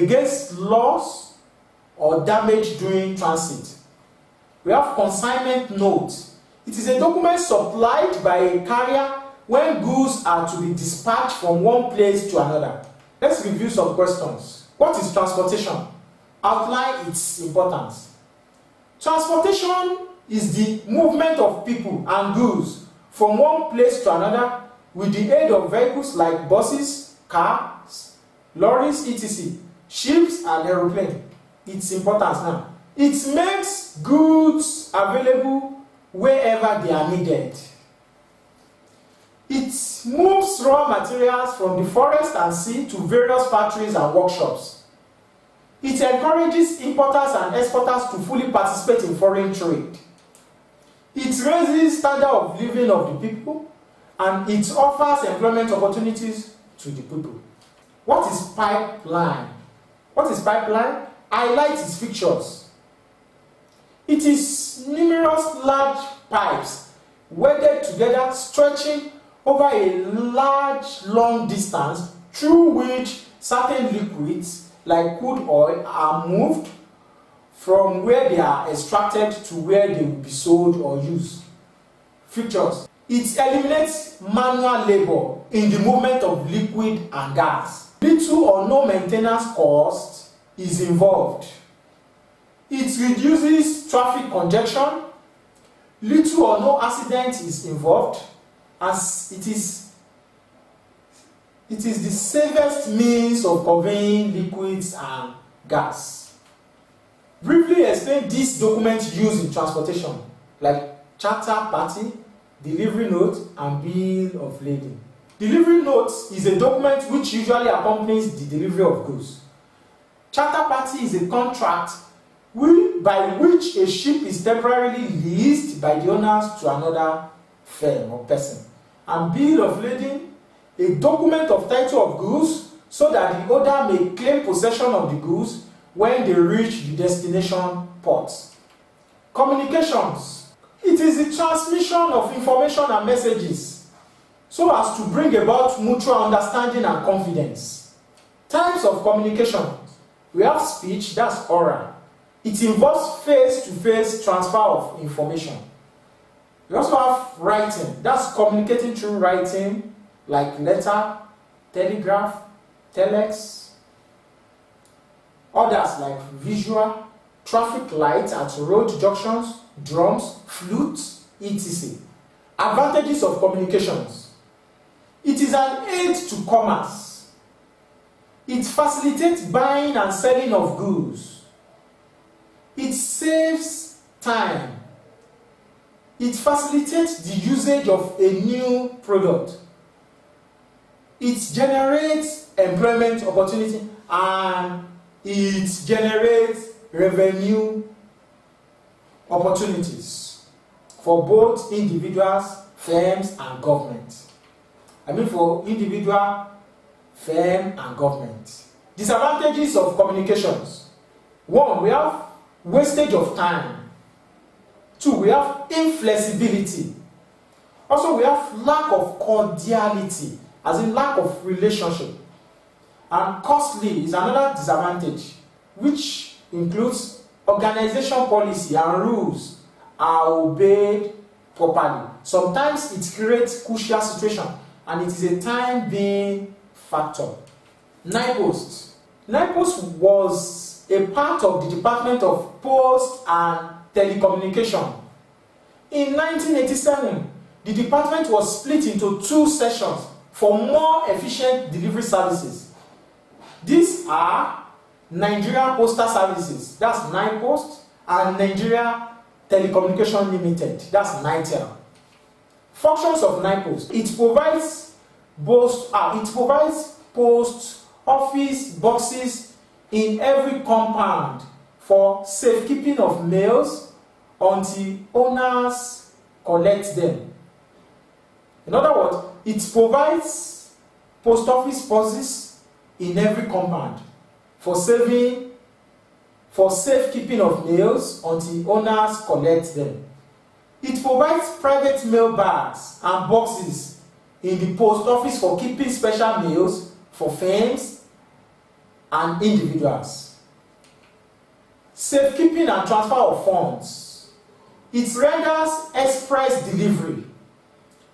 against loss or damage during transit. We have consignment note. It is a document supplied by a carrier when goods are to be dispatched from one place to another. Let's review some questions. What is transportation? Outline its importance. Transportation is the movement of people and goods from one place to another with the aid of vehicles like buses, cars, lorries, etc., ships and aeroplanes. Its importance now. It makes goods available wherever they are needed. It moves raw materials from the forest and sea to various factories and workshops. It encourages importers and exporters to fully participate in foreign trade. It raises standard of living of the people, and it offers employment opportunities to the people. What is pipeline? What is pipeline? Highlight its features. It is numerous large pipes welded together, stretching over a large long distance through which certain liquids like crude oil are moved from where they are extracted to where they will be sold or used. Features. It eliminates manual labor in the movement of liquid and gas. Little or no maintenance cost is involved. It reduces traffic congestion. Little or no accident is involved, as it is the safest means of conveying liquids and gas. Briefly explain these documents used in transportation, like charter party, delivery note, and bill of lading. Delivery note is a document which usually accompanies the delivery of goods. Charter party is a contract by which a ship is temporarily leased by the owners to another firm or person. And bill of lading, a document of title of goods so that the owner may claim possession of the goods when they reach the destination port. Communications. It is the transmission of information and messages so as to bring about mutual understanding and confidence. Types of communication. We have speech, that's oral. It involves face-to-face transfer of information. We also have writing, that's communicating through writing, like letter, telegraph, telex. Others like visual, traffic lights at road junctions, drums, flutes, etc. Advantages of communications. It is an aid to commerce. It facilitates buying and selling of goods. It saves time. It facilitates the usage of a new product. It generates employment opportunity and it generates revenue opportunities for both individuals, firms, and government. For individual, firm, and government. Disadvantages of communications. 1, we have wastage of time. 2, we have inflexibility. Also, we have lack of cordiality, as in lack of relationship. And costly is another disadvantage, which includes organization policy and rules are obeyed properly. Sometimes it creates crucial situation, and it is a time-being factor. NIPOST. NIPOST was a part of the Department of Post and Telecommunication. In 1987, the department was split into 2 sections for more efficient delivery services. These are Nigeria Postal Services, that's NIPOST, and Nigeria Telecommunication Limited, that's NITEL. Functions of NIPOST. It provides post office boxes in every compound for safekeeping of mails until owners collect them. In other words, it provides post office boxes in every compound for safekeeping of mails until owners collect them. It provides private mail bags and boxes in the post office for keeping special mails for firms and individuals. Safekeeping and transfer of funds. It renders express delivery.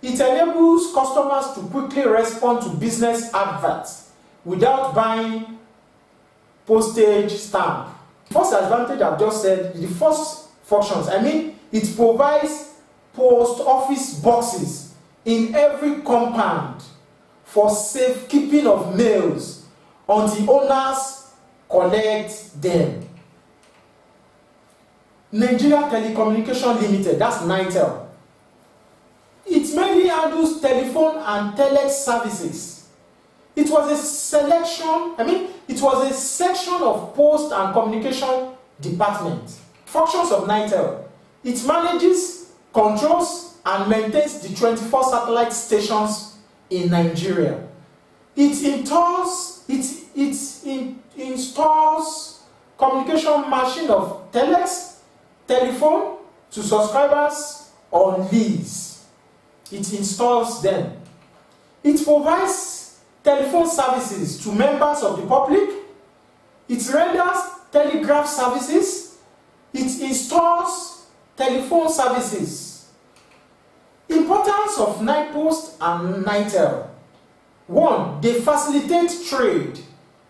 It enables customers to quickly respond to business adverts without buying postage stamp. The first advantage I've just said, the first functions, it provides post office boxes in every compound for safekeeping of mails until owners collect them. Nigeria Telecommunication Limited, that's NITEL. It mainly handles telephone and telex services. It was a section of Post and Communication Department. Functions of NITEL. It manages, controls, and maintains the 24 satellite stations in Nigeria. It installs communication machine of telex, telephone to subscribers on lease. It installs them. It provides telephone services to members of the public. It renders telegraph services. It installs telephone services. Importance of NIPOST and NITEL. 1. They facilitate trade.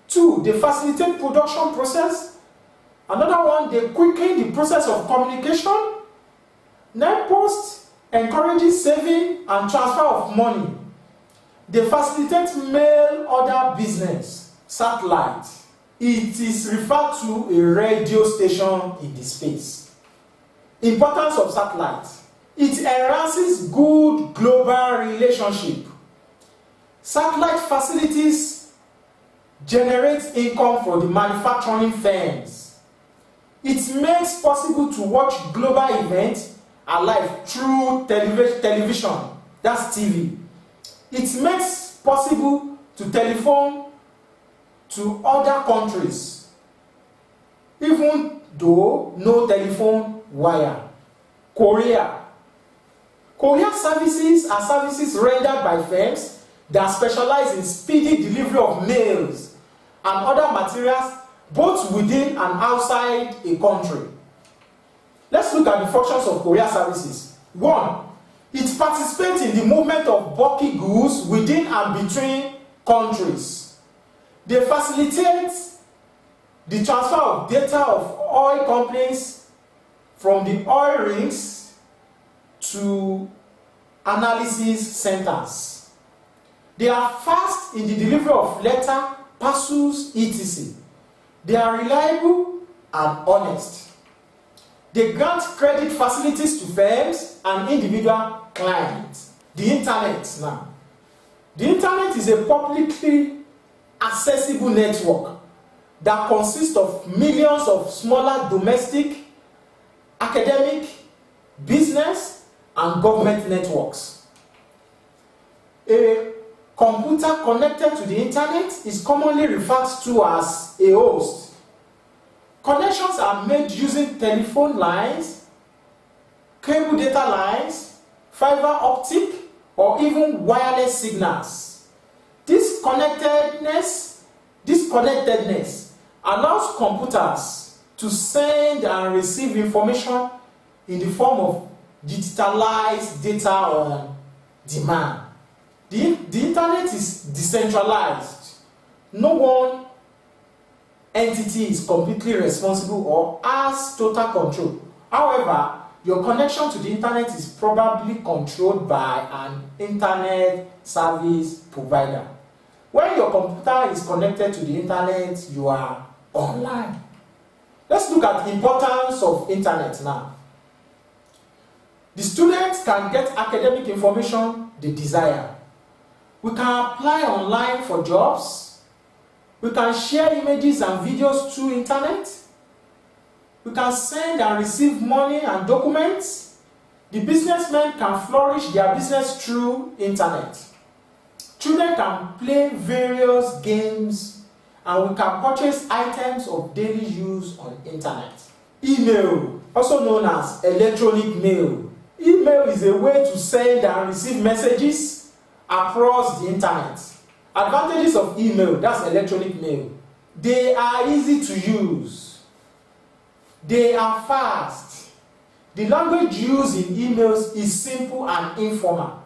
2. They facilitate production process. Another one, they quicken the process of communication. NIPOST encourages saving and transfer of money. They facilitate mail order business. Satellite. It is referred to a radio station in the space. Importance of satellite. It enhances good global relationship. Satellite facilities generate income for the manufacturing firms. It makes possible to watch global events alive through television, that's TV. It makes possible to telephone to other countries, even though no telephone wire. Courier. Courier services are services rendered by firms that specialize in speedy delivery of mails and other materials both within and outside a country. Let's look at the functions of courier services. 1. It participates in the movement of bulky goods within and between countries. They facilitate the transfer of data of oil companies from the oil rigs to analysis centers. They are fast in the delivery of letter, parcels, etc. They are reliable and honest. They grant credit facilities to firms and individual clients. The internet now. The internet is a publicly accessible network that consists of millions of smaller domestic, academic, business, and government networks. A computer connected to the internet is commonly referred to as a host. Connections are made using telephone lines, cable data lines, fiber optic, or even wireless signals. This connectedness allows computers to send and receive information in the form of digitalized data on demand. The internet is decentralized. No one entity is completely responsible or has total control. However, your connection to the internet is probably controlled by an internet service provider. When your computer is connected to the internet, you are online. Let's look at the importance of internet now. The students can get academic information they desire. We can apply online for jobs. We can share images and videos through internet. We can send and receive money and documents. The businessmen can flourish their business through internet. Children can play various games, and we can purchase items of daily use on internet. Email, also known as electronic mail. Email is a way to send and receive messages across the internet. Advantages of email, that's electronic mail. They are easy to use. They are fast. The language used in emails is simple and informal.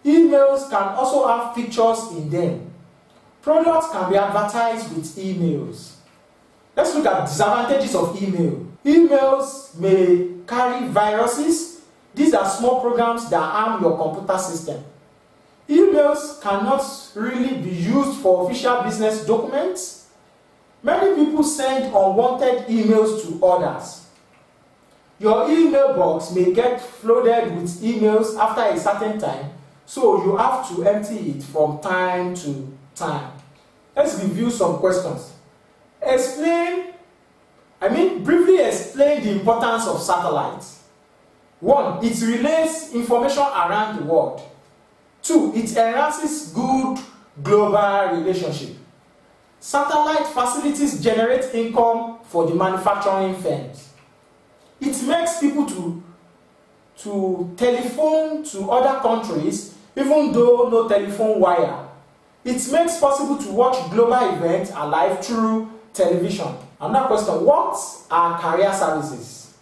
Emails can also have pictures in them. Products can be advertised with emails. Let's look at disadvantages of email. Emails may carry viruses. These are small programs that harm your computer system. Emails cannot really be used for official business documents. Many people send unwanted emails to others. Your email box may get flooded with emails after a certain time, so you have to empty it from time to time. Let's review some questions. Briefly explain the importance of satellites. 1. It relays information around the world. 2. It enhances good global relationship. Satellite facilities generate income for the manufacturing firms. It makes people to telephone to other countries even though no telephone wire. It makes possible to watch global events alive through television. Another question, what are career services?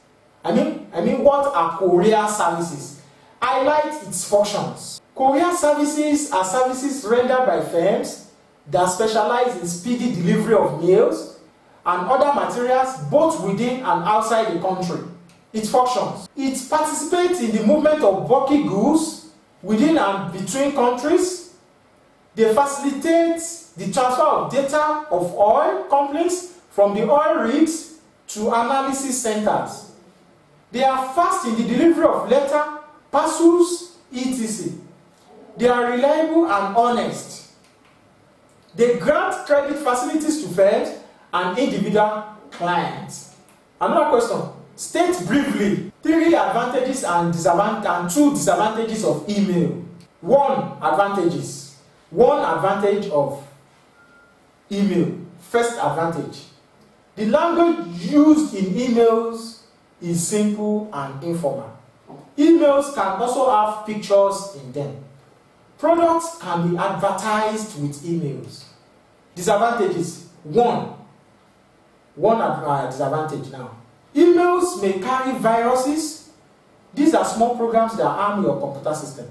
What are courier services? Highlight its functions. Courier services are services rendered by firms that specialize in speedy delivery of mails and other materials both within and outside the country. Its functions. It participates in the movement of bulky goods within and between countries. They facilitate the transfer of data of oil companies from the oil rigs to analysis centers. They are fast in the delivery of letter, parcels, etc. They are reliable and honest. They grant credit facilities to firms and individual clients. Another question. State briefly 3 advantages and 2 disadvantages of email. 1 advantage of email. First advantage. The language used in emails is simple and informal. Emails can also have pictures in them. Products can be advertised with emails. Disadvantages. 1 disadvantage now. Emails may carry viruses. These are small programs that harm your computer system.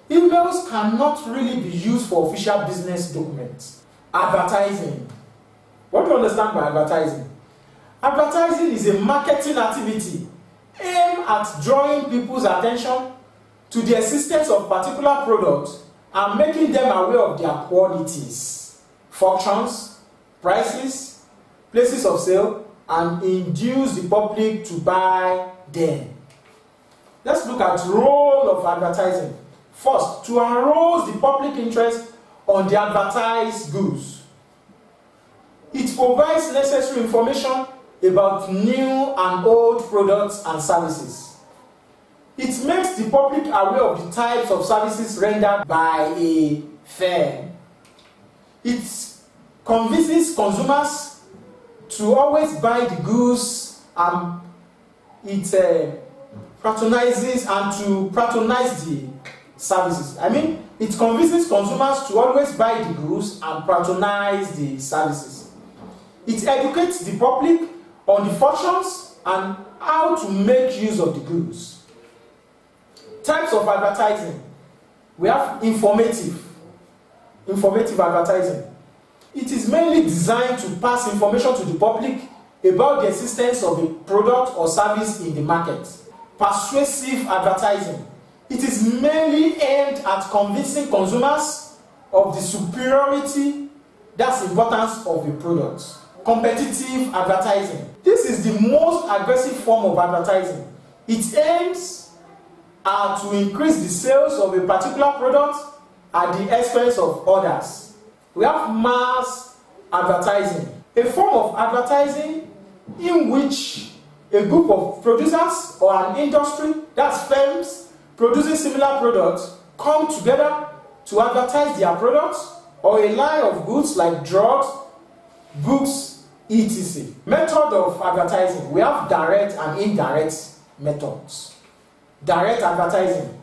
Emails cannot really be used for official business documents. Advertising. What do you understand by advertising? Advertising is a marketing activity aimed at drawing people's attention to the existence of particular products and making them aware of their qualities, functions, prices, places of sale, and induce the public to buy them. Let's look at the role of advertising. First, to arouse the public interest on the advertised goods. It provides necessary information about new and old products and services. It makes the public aware of the types of services rendered by a firm. It convinces consumers to always buy the goods, and it patronizes and to patronize the services. It convinces consumers to always buy the goods and patronize the services. It educates the public on the functions and how to make use of the goods. Types of advertising. We have informative advertising. It is mainly designed to pass information to the public about the existence of a product or service in the market. Persuasive advertising. It is mainly aimed at convincing consumers of the superiority, that's the importance of a product. Competitive advertising. This is the most aggressive form of advertising. It aims to increase the sales of a particular product at the expense of others. We have mass advertising, a form of advertising in which a group of producers or an industry, that's firms producing similar products, come together to advertise their products or a line of goods like drugs, books, etc. Method of advertising. We have direct and indirect methods. Direct advertising.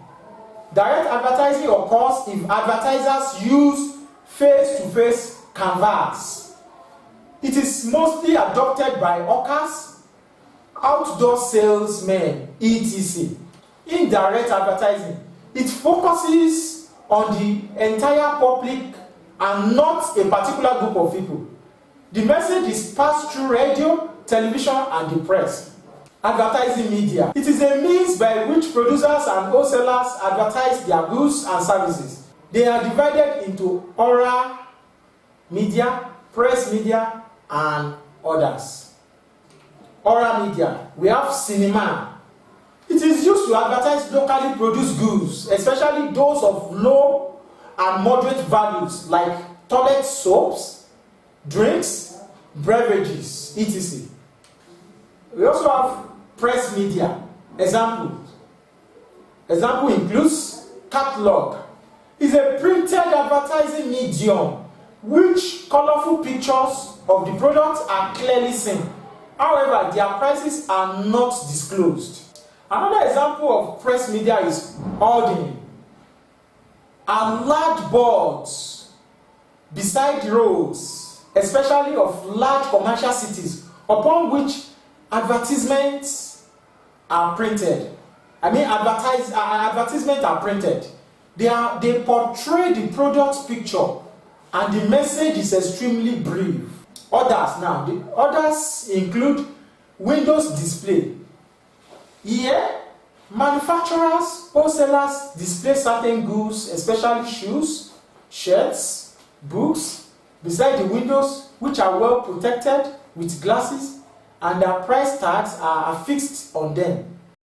Direct advertising occurs if advertisers use face-to-face canvas. It is mostly adopted by hawkers, outdoor salesmen, etc. Indirect advertising. It focuses on the entire public and not a particular group of people. The message is passed through radio, television, and the press. Advertising media. It is a means by which producers and wholesalers advertise their goods and services. They are divided into oral media, press media, and others. Oral media. We have cinema. It is used to advertise locally produced goods, especially those of low and moderate values like toilet soaps, drinks, beverages, etc. We also have press media. Example includes catalog. It's a printed advertising medium which colorful pictures of the products are clearly seen. However, their prices are not disclosed. Another example of press media is hoarding. And large boards beside roads, especially of large commercial cities, upon which advertisements are printed. Advertisements are printed. They portray the product picture, and the message is extremely brief. Others include Windows display. Here, manufacturers, wholesalers display certain goods, especially shoes, shirts, books, beside the windows, which are well protected with glasses, and their price tags are affixed on them.